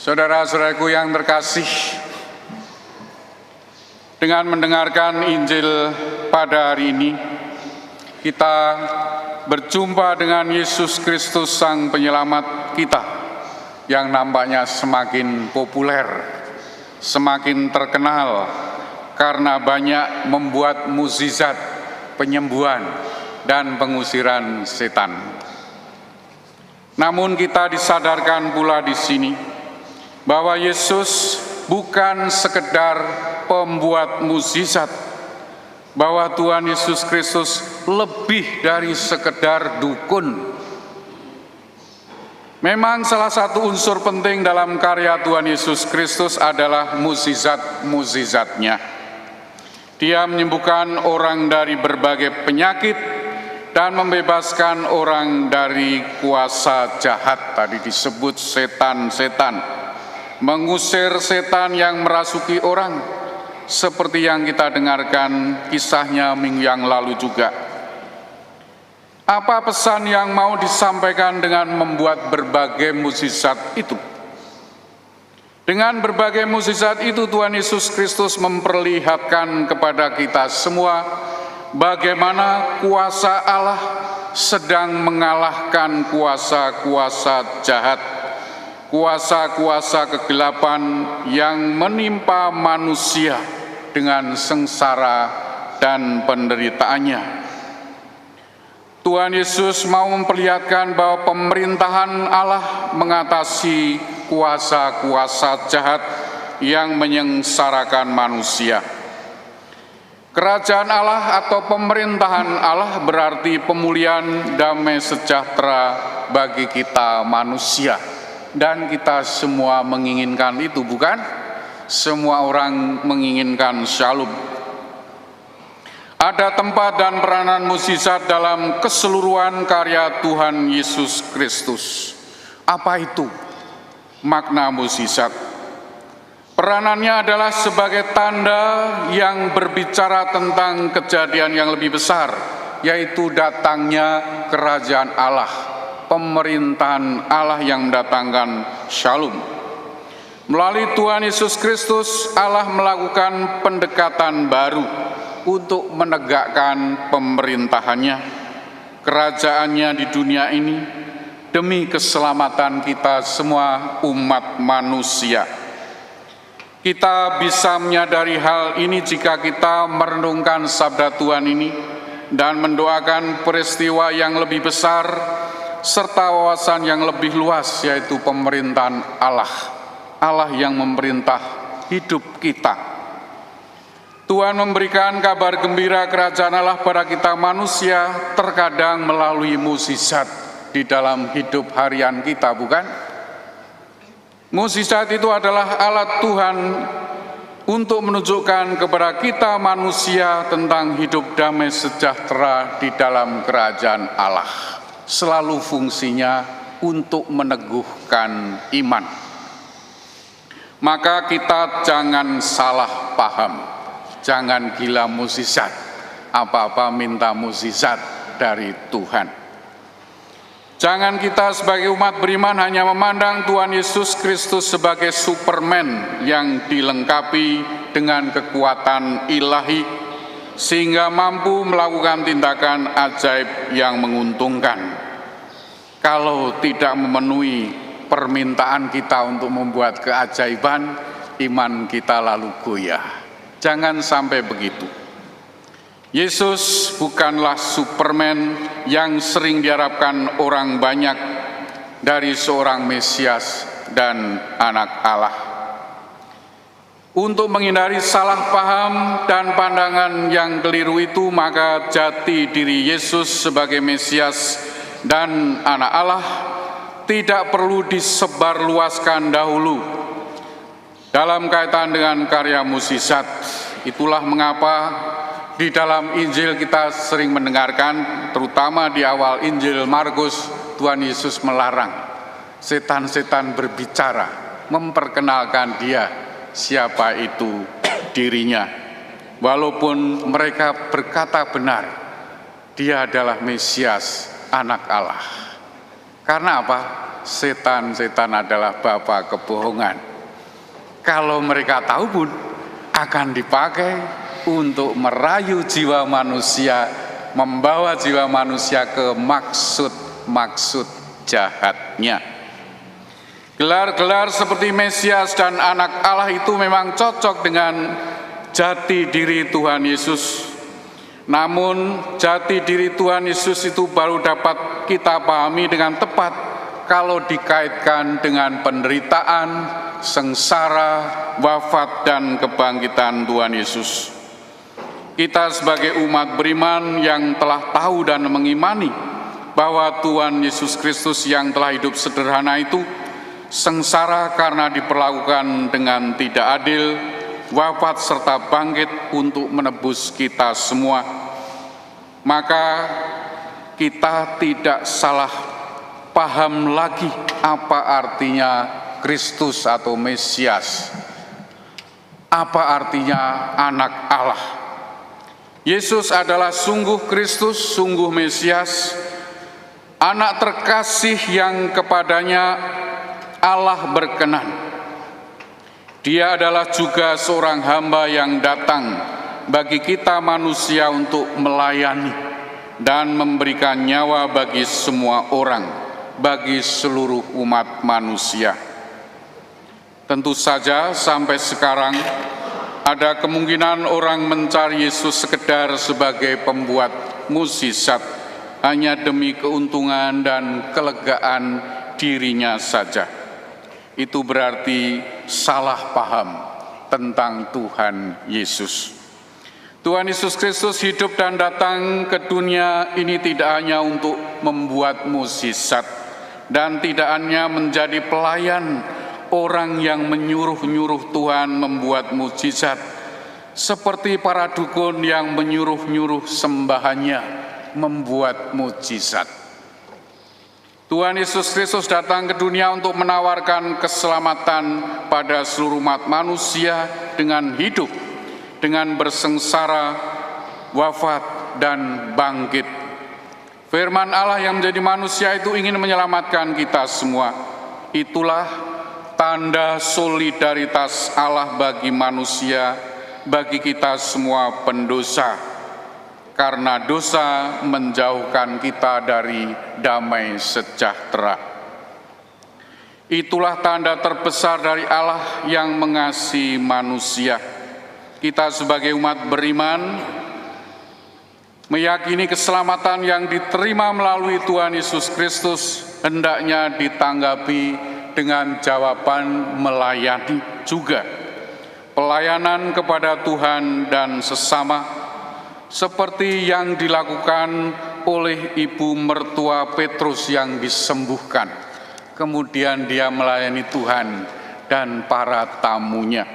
Saudara-saudaraku yang terkasih, dengan mendengarkan Injil pada hari ini, kita berjumpa dengan Yesus Kristus Sang Penyelamat kita yang nampaknya semakin populer, semakin terkenal karena banyak membuat mukjizat penyembuhan dan pengusiran setan. Namun kita disadarkan pula di sini bahwa Yesus bukan sekedar pembuat mukjizat, bahwa Tuhan Yesus Kristus lebih dari sekedar dukun. Memang salah satu unsur penting dalam karya Tuhan Yesus Kristus adalah mukjizat-mukjizatnya. Dia menyembuhkan orang dari berbagai penyakit dan membebaskan orang dari kuasa jahat. Tadi disebut setan-setan. Mengusir setan yang merasuki orang, seperti yang kita dengarkan kisahnya minggu yang lalu juga. Apa pesan yang mau disampaikan dengan membuat berbagai mukjizat itu? Dengan berbagai mukjizat itu, Tuhan Yesus Kristus memperlihatkan kepada kita semua bagaimana kuasa Allah sedang mengalahkan kuasa-kuasa jahat, kuasa-kuasa kegelapan yang menimpa manusia dengan sengsara dan penderitaannya. Tuhan Yesus mau memperlihatkan bahwa pemerintahan Allah mengatasi kuasa-kuasa jahat yang menyengsarakan manusia. Kerajaan Allah atau pemerintahan Allah berarti pemulihan damai sejahtera bagi kita manusia. Dan kita semua menginginkan itu, bukan? Semua orang menginginkan shalom. Ada tempat dan peranan mukjizat dalam keseluruhan karya Tuhan Yesus Kristus. Apa itu makna mukjizat? Peranannya adalah sebagai tanda yang berbicara tentang kejadian yang lebih besar, yaitu datangnya kerajaan Allah, pemerintahan Allah yang mendatangkan shalom. Melalui Tuhan Yesus Kristus, Allah melakukan pendekatan baru untuk menegakkan pemerintahannya, kerajaannya di dunia ini, demi keselamatan kita semua umat manusia. Kita bisa menyadari hal ini jika kita merenungkan sabda Tuhan ini dan mendoakan peristiwa yang lebih besar serta wawasan yang lebih luas, yaitu pemerintahan Allah, Allah yang memerintah hidup kita. Tuhan memberikan kabar gembira kerajaan Allah pada kita manusia terkadang melalui mukjizat di dalam hidup harian kita, bukan? Mukjizat itu adalah alat Tuhan untuk menunjukkan kepada kita manusia tentang hidup damai sejahtera di dalam kerajaan Allah. Selalu fungsinya untuk meneguhkan iman. Maka kita jangan salah paham, jangan gila mukjizat, apa-apa minta mukjizat dari Tuhan. Jangan kita sebagai umat beriman hanya memandang Tuhan Yesus Kristus sebagai Superman yang dilengkapi dengan kekuatan ilahi sehingga mampu melakukan tindakan ajaib yang menguntungkan. Kalau tidak memenuhi permintaan kita untuk membuat keajaiban, iman kita lalu goyah. Jangan sampai begitu. Yesus bukanlah Superman yang sering diharapkan orang banyak dari seorang Mesias dan anak Allah. Untuk menghindari salah paham dan pandangan yang keliru itu, maka jati diri Yesus sebagai Mesias dan anak Allah tidak perlu disebarluaskan dahulu dalam kaitan dengan karya mukjizat. Itulah mengapa di dalam Injil kita sering mendengarkan, terutama di awal Injil Markus, Tuhan Yesus melarang setan-setan berbicara, memperkenalkan dia siapa itu dirinya. Walaupun mereka berkata benar, dia adalah Mesias, anak Allah. Karena apa? setan adalah bapa kebohongan. Kalau mereka tahu pun akan dipakai untuk merayu jiwa manusia, membawa jiwa manusia ke maksud jahatnya. Gelar-gelar seperti Mesias dan Anak Allah itu memang cocok dengan jati diri Tuhan Yesus. Namun jati diri Tuhan Yesus itu baru dapat kita pahami dengan tepat kalau dikaitkan dengan penderitaan, sengsara, wafat, dan kebangkitan Tuhan Yesus. Kita sebagai umat beriman yang telah tahu dan mengimani bahwa Tuhan Yesus Kristus yang telah hidup sederhana itu sengsara karena diperlakukan dengan tidak adil, wafat serta bangkit untuk menebus kita semua. Maka kita tidak salah paham lagi apa artinya Kristus atau Mesias. Apa artinya Anak Allah? Yesus adalah sungguh Kristus, sungguh Mesias, Anak terkasih yang kepadanya Allah berkenan. Dia adalah juga seorang hamba yang datang bagi kita manusia untuk melayani dan memberikan nyawa bagi semua orang, bagi seluruh umat manusia. Tentu saja sampai sekarang ada kemungkinan orang mencari Yesus sekedar sebagai pembuat mukjizat, hanya demi keuntungan dan kelegaan dirinya saja. Itu berarti salah paham tentang Tuhan Yesus. Tuhan Yesus Kristus hidup dan datang ke dunia ini tidak hanya untuk membuat mukjizat dan tidak hanya menjadi pelayan orang yang menyuruh-nyuruh Tuhan membuat mukjizat, seperti para dukun yang menyuruh-nyuruh sembahannya membuat mukjizat. Tuhan Yesus Kristus datang ke dunia untuk menawarkan keselamatan pada seluruh umat manusia dengan hidup, dengan bersengsara, wafat, dan bangkit. Firman Allah yang menjadi manusia itu ingin menyelamatkan kita semua. Itulah tanda solidaritas Allah bagi manusia, bagi kita semua pendosa. Karena dosa menjauhkan kita dari damai sejahtera. Itulah tanda terbesar dari Allah yang mengasihi manusia. Kita sebagai umat beriman meyakini keselamatan yang diterima melalui Tuhan Yesus Kristus hendaknya ditanggapi dengan jawaban melayani juga. Pelayanan kepada Tuhan dan sesama, seperti yang dilakukan oleh ibu mertua Petrus yang disembuhkan. Kemudian dia melayani Tuhan dan para tamunya.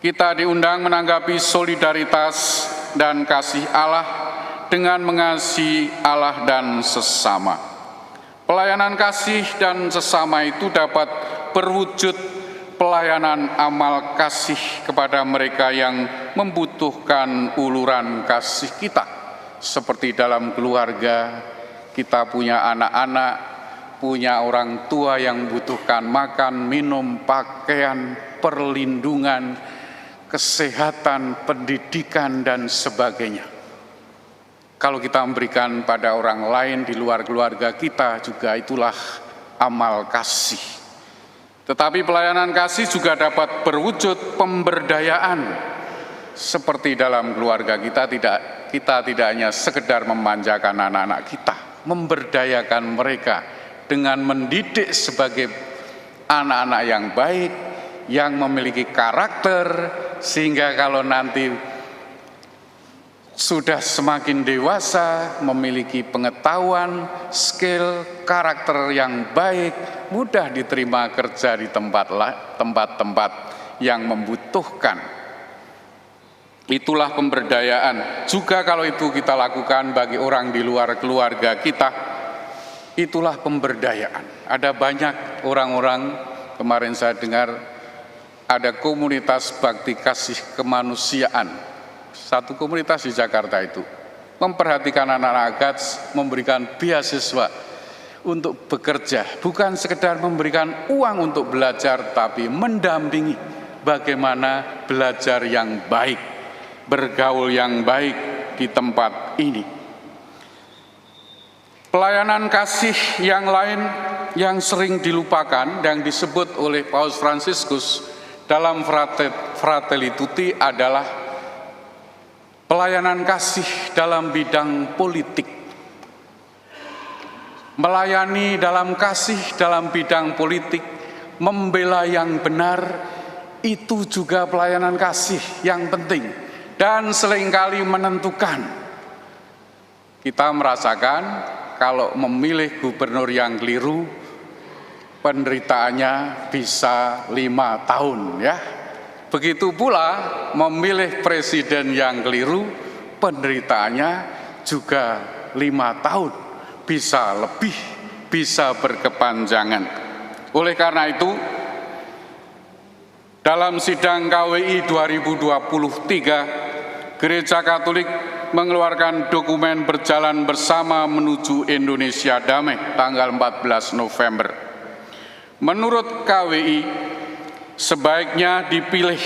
Kita diundang menanggapi solidaritas dan kasih Allah dengan mengasihi Allah dan sesama. Pelayanan kasih dan sesama itu dapat berwujud pelayanan amal kasih kepada mereka yang membutuhkan uluran kasih kita. Seperti dalam keluarga, kita punya anak-anak, punya orang tua yang membutuhkan makan, minum, pakaian, perlindungan, kesehatan, pendidikan, dan sebagainya. Kalau kita memberikan pada orang lain di luar keluarga kita, juga itulah amal kasih. Tetapi pelayanan kasih juga dapat berwujud pemberdayaan. Seperti dalam keluarga kita tidak hanya sekedar memanjakan anak-anak kita, memberdayakan mereka dengan mendidik sebagai anak-anak yang baik, yang memiliki karakter, sehingga kalau nanti sudah semakin dewasa, memiliki pengetahuan, skill, karakter yang baik, mudah diterima kerja di tempat-tempat yang membutuhkan. Itulah pemberdayaan. Juga kalau itu kita lakukan bagi orang di luar keluarga kita, itulah pemberdayaan. Ada banyak orang-orang, kemarin saya dengar ada komunitas bakti kasih kemanusiaan. Satu komunitas di Jakarta itu memperhatikan anak-anak Gads, memberikan beasiswa untuk bekerja, bukan sekedar memberikan uang untuk belajar, tapi mendampingi bagaimana belajar yang baik, bergaul yang baik di tempat ini. Pelayanan kasih yang lain yang sering dilupakan dan disebut oleh Paus Fransiskus dalam Fratelli Tutti adalah pelayanan kasih dalam bidang politik. Melayani dalam kasih dalam bidang politik, membela yang benar, itu juga pelayanan kasih yang penting dan seringkali menentukan. Kita merasakan kalau memilih gubernur yang keliru, penderitaannya bisa 5 tahun ya. Begitu pula memilih presiden yang keliru, penderitaannya juga 5 tahun, bisa lebih, bisa berkepanjangan. Oleh karena itu, dalam sidang KWI 2023, Gereja Katolik mengeluarkan dokumen Berjalan Bersama Menuju Indonesia Damai tanggal 14 November. Menurut KWI, sebaiknya dipilih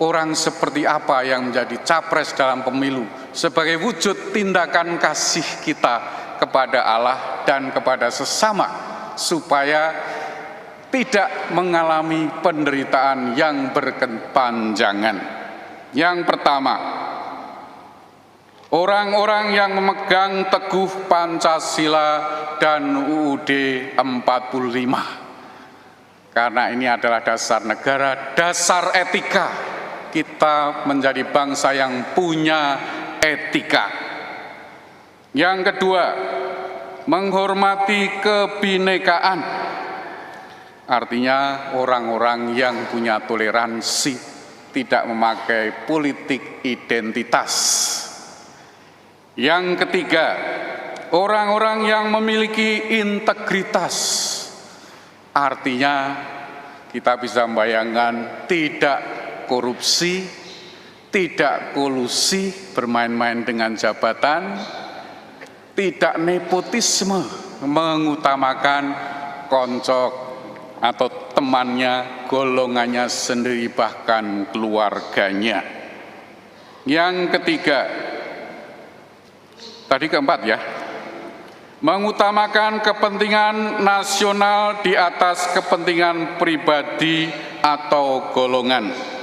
orang seperti apa yang menjadi capres dalam pemilu sebagai wujud tindakan kasih kita kepada Allah dan kepada sesama, supaya tidak mengalami penderitaan yang berkepanjangan. Yang pertama, orang-orang yang memegang teguh Pancasila dan UUD 45. Karena ini adalah dasar negara, dasar etika. Kita menjadi bangsa yang punya etika. Yang kedua, menghormati kebinekaan. Artinya orang-orang yang punya toleransi, tidak memakai politik identitas. Yang ketiga, orang-orang yang memiliki integritas. Artinya kita bisa membayangkan tidak korupsi, tidak kolusi, bermain-main dengan jabatan, tidak nepotisme, mengutamakan koncok atau temannya, golongannya sendiri, bahkan keluarganya. Yang ketiga, tadi keempat ya, mengutamakan kepentingan nasional di atas kepentingan pribadi atau golongan.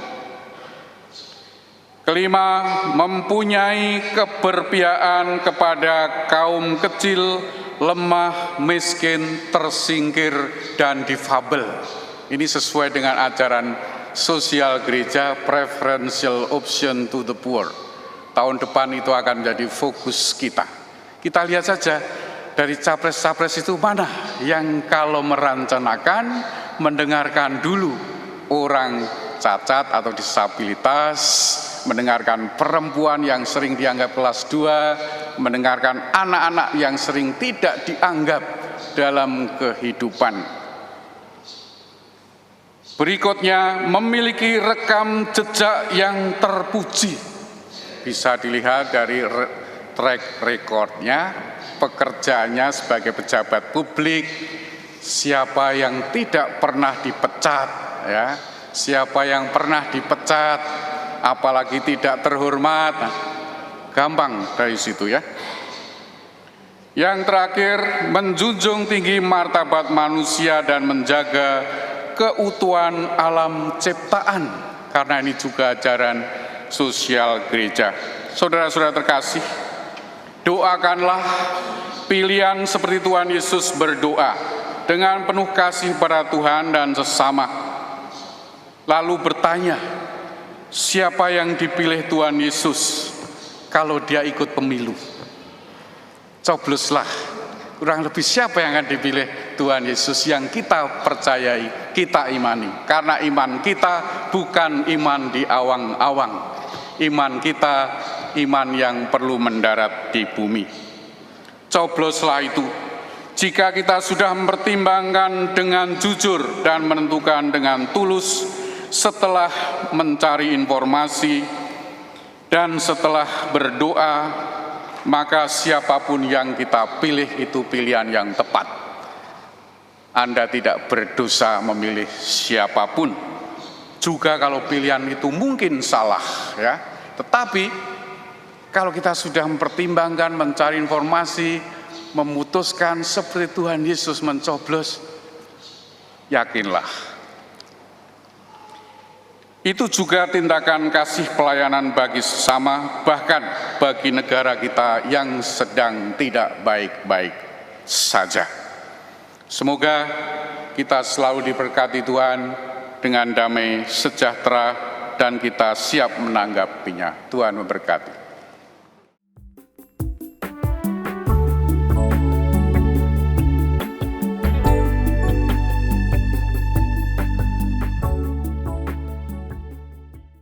Kelima, mempunyai keberpihakan kepada kaum kecil, lemah, miskin, tersingkir, dan difabel. Ini sesuai dengan ajaran sosial gereja, preferential option to the poor. Tahun depan itu akan menjadi fokus kita. Kita lihat saja dari capres-capres itu mana yang kalau merencanakan mendengarkan dulu orang cacat atau disabilitas, mendengarkan perempuan yang sering dianggap kelas 2, mendengarkan anak-anak yang sering tidak dianggap dalam kehidupan. Berikutnya, memiliki rekam jejak yang terpuji. Bisa dilihat dari track recordnya, pekerjaannya sebagai pejabat publik, siapa yang tidak pernah dipecat, ya, siapa yang pernah dipecat, apalagi tidak terhormat, gampang dari situ ya. Yang terakhir, menjunjung tinggi martabat manusia dan menjaga keutuhan alam ciptaan, karena ini juga ajaran sosial gereja. Saudara-saudara terkasih, doakanlah pilihan seperti Tuhan Yesus berdoa dengan penuh kasih pada Tuhan dan sesama. Lalu bertanya, siapa yang dipilih Tuhan Yesus kalau dia ikut pemilu? Cobloslah, kurang lebih siapa yang akan dipilih Tuhan Yesus yang kita percayai, kita imani. Karena iman kita bukan iman di awang-awang. Iman kita, iman yang perlu mendarat di bumi. Cobloslah itu. Jika kita sudah mempertimbangkan dengan jujur dan menentukan dengan tulus, setelah mencari informasi dan setelah berdoa, maka siapapun yang kita pilih itu pilihan yang tepat. Anda tidak berdosa memilih siapapun. Juga kalau pilihan itu mungkin salah, ya. Tetapi kalau kita sudah mempertimbangkan, mencari informasi, memutuskan seperti Tuhan Yesus mencoblos, yakinlah. Itu juga tindakan kasih pelayanan bagi sesama, bahkan bagi negara kita yang sedang tidak baik-baik saja. Semoga kita selalu diberkati Tuhan dengan damai sejahtera dan kita siap menanggapinya. Tuhan memberkati.